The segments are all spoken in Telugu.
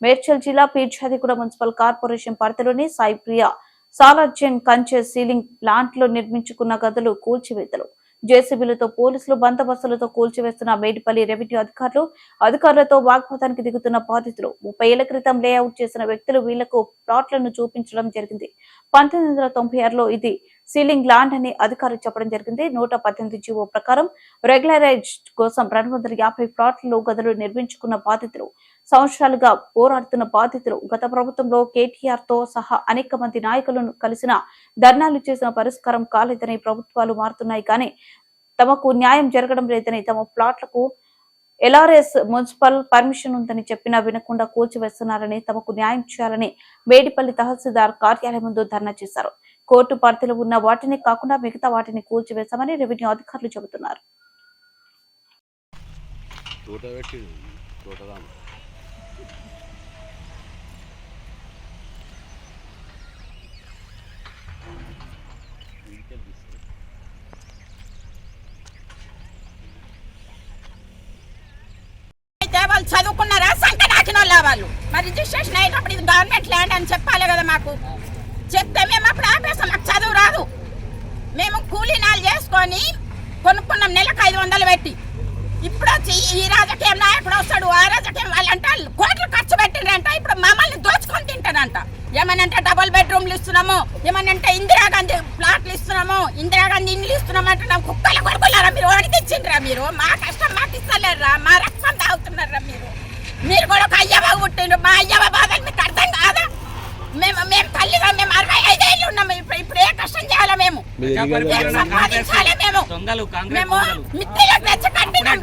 మేడ్చల్ జిల్లా పీర్జాదిగూడ మున్సిపల్ కార్పొరేషన్ పరిధిలోని సాయిప్రియ సాలార్జంగ్ కంచె సీలింగ్ ప్లాంట్ లో నిర్మించుకున్న గదులు కూల్చివేతలు జేసీబీలతో పోలీసులు బందోబస్తులతో కూల్చివేస్తున్న మేడిపల్లి రెవెన్యూ అధికారులతో వాగ్వాదానికి దిగుతున్న బాధితులు 30 ఏళ్ల క్రితం లేఅవుట్ చేసిన వ్యక్తులు వీళ్లకు ప్లాట్లను చూపించడం జరిగింది. 1996లో ఇది సీలింగ్ ల్యాండ్ అని అధికారులు చెప్పడం జరిగింది. 118 జీవో ప్రకారం రెగ్యులరైజ్ కోసం 250 ప్లాట్లలో గదులు నిర్మించుకున్న బాధితులు, సంవత్సరాలుగా పోరాడుతున్న బాధితులు గత ప్రభుత్వంలో కేటీఆర్ తో సహా అనేక మంది నాయకులను కలిసిన ధర్నాలు చేసిన పరిష్కారం కాలేదని, ప్రభుత్వాలు మారుతున్నాయి కానీ తమకు న్యాయం జరగడం లేదని, తమ ప్లాట్లకు ఎల్ఆర్ఎస్ మున్సిపల్ పర్మిషన్ ఉందని చెప్పినా వినకుండా కూల్చివేస్తున్నారని, తమకు న్యాయం చేయాలని మేడిపల్లి తహసీల్దార్ కార్యాలయం ముందు ధర్నా చేశారు. కోర్టు పరిధిలో ఉన్న వాటిని కాకుండా మిగతా వాటిని కూల్చివేశామని రెవెన్యూ అధికారులు చెబుతున్నారు. వాళ్ళు చదువుకున్నారా సంకటాకిన వాళ్ళు మరి రిజిస్ట్రేషన్ అయినప్పుడు ఇది గవర్నమెంట్ ల్యాండ్ అని చెప్పాలి కదా. మాకు చెప్తే మేము అప్పుడు ఆపేస్తాం. మాకు చదువు రాదు. మేము కూలీనాలు చేసుకొని కొనుక్కున్నాం నెలకు 500 పెట్టి. ఇప్పుడు వచ్చి ఈ రాజకీయం నాయకుడు వస్తాడు, ఆ రాజకీయం వాళ్ళంట కోట్లు ఖర్చు పెట్టిండ్రంట. ఇప్పుడు మమ్మల్ని దోచుకొని తింటారంట. ఏమనంటే డబుల్ బెడ్రూమ్లు ఇస్తున్నాము, ఏమనంటే ఇందిరాగాంధీ ప్లాట్లు ఇస్తున్నాము, ఇందిరాగాంధీ ఇండ్లు ఇస్తున్నాము అంటున్నాం. కుక్కల కొడుకులారా మీరు వణికిచ్చిండ్రా? మీరు మా కష్టం మాకు ఇస్తలేరా? మా రక్తం తాగుతున్నారా? మీరు కూడా ఒక అయ్యవ పుట్టిండ్రు. మా అయ్యవ బాధలు మీకు అర్థం కాదా? మేము తల్లిగా మేము 65 ఏళ్ళు ఉన్నాము. ఇప్పుడు ఏ కష్టం చేయాలా? మేము సంపాదించాలి. మేము మిత్రులకు తెచ్చి కట్టినాం.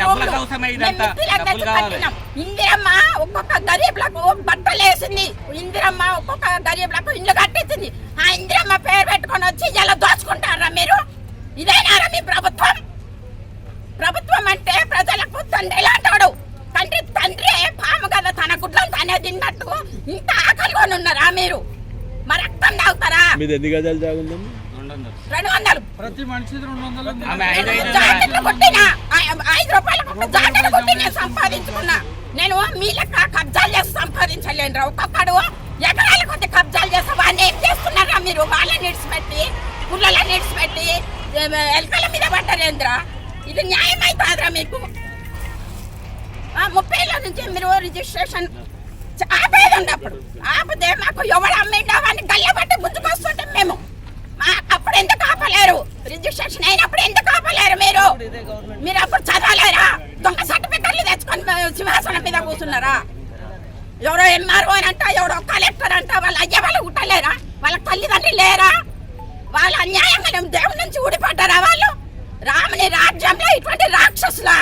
ఇందిరమ్మ ఒక్కొక్క గరీబ్లకు బట్టలు వేసింది. ఇందిరమ్మ ఒక్కొక్క గరీబ్లకు ఇల్లు కట్టించింది. ఆ ఇందిరమ్మ పేరు పెట్టుకొని వచ్చి ఇలా దోచుకుంటారా మీరు? ఇదేనారా మీ ప్రభుత్వం? ప్రభుత్వం అంటే ప్రజలకు తండ్రి లాంటాడు. తండ్రి పాము కదా, తన గుడ్లను తనే తిన్నట్టు ఇంత ఆకలిగా ఉన్నారా మీరు? మరి రక్తం తాగుతారా? 200 ప్రతి మనిషి 200 జాకెట్లు కొట్టినా 5 రూపాయలకు జాకెట్ కొట్టి నేను సంపాదించుకున్నా. నేను మీ లెక్క కబ్జాలు చేసి సంపాదించలేను రా. ఒక్కొక్కడు ఎకరాల కొద్ది కబ్జాలు చేస్తా. వాళ్ళు ఏం చేస్తున్నారా మీరు? వాళ్ళని నిడిచిపెట్టి పుల్లలని నిడిచిపెట్టి ఎలకల మీద పడ్డారేంద్రా? ఇది న్యాయం అవుతుందిరా మీకు? 30 ఏళ్ళ నుంచి మీరు రిజిస్ట్రేషన్ ఆపేది ఉన్నప్పుడు ఆపితే మాకు ఎవరు అమ్మిండో అని గల్లబట్టి గుర్తుకొస్తుంటాం మేము. అప్పుడు ఎందుకు ఆపలేరు? రిజిస్ట్రేషన్ అయినప్పుడు ఎందుకు ఆపలేరు మీరు? మీరు అప్పుడు చదవలేరా? దొంగ సర్టిఫికెట్లు తెచ్చుకొని సింహాసనం మీద కూర్చున్నారా? ఎవరో ఎంఆర్ఓ అని అంట, ఎవరో కలెక్టర్ అంట. వాళ్ళ అయ్య వాళ్ళు ఉట్టలేరా? వాళ్ళ తల్లిదండ్రులు లేరా? వాళ్ళ అన్యాయంగా దేవుడి నుంచి ఊడిపడ్డారా? వాళ్ళు రాముని రాజ్యంలో ఇటువంటి రాక్షసులా?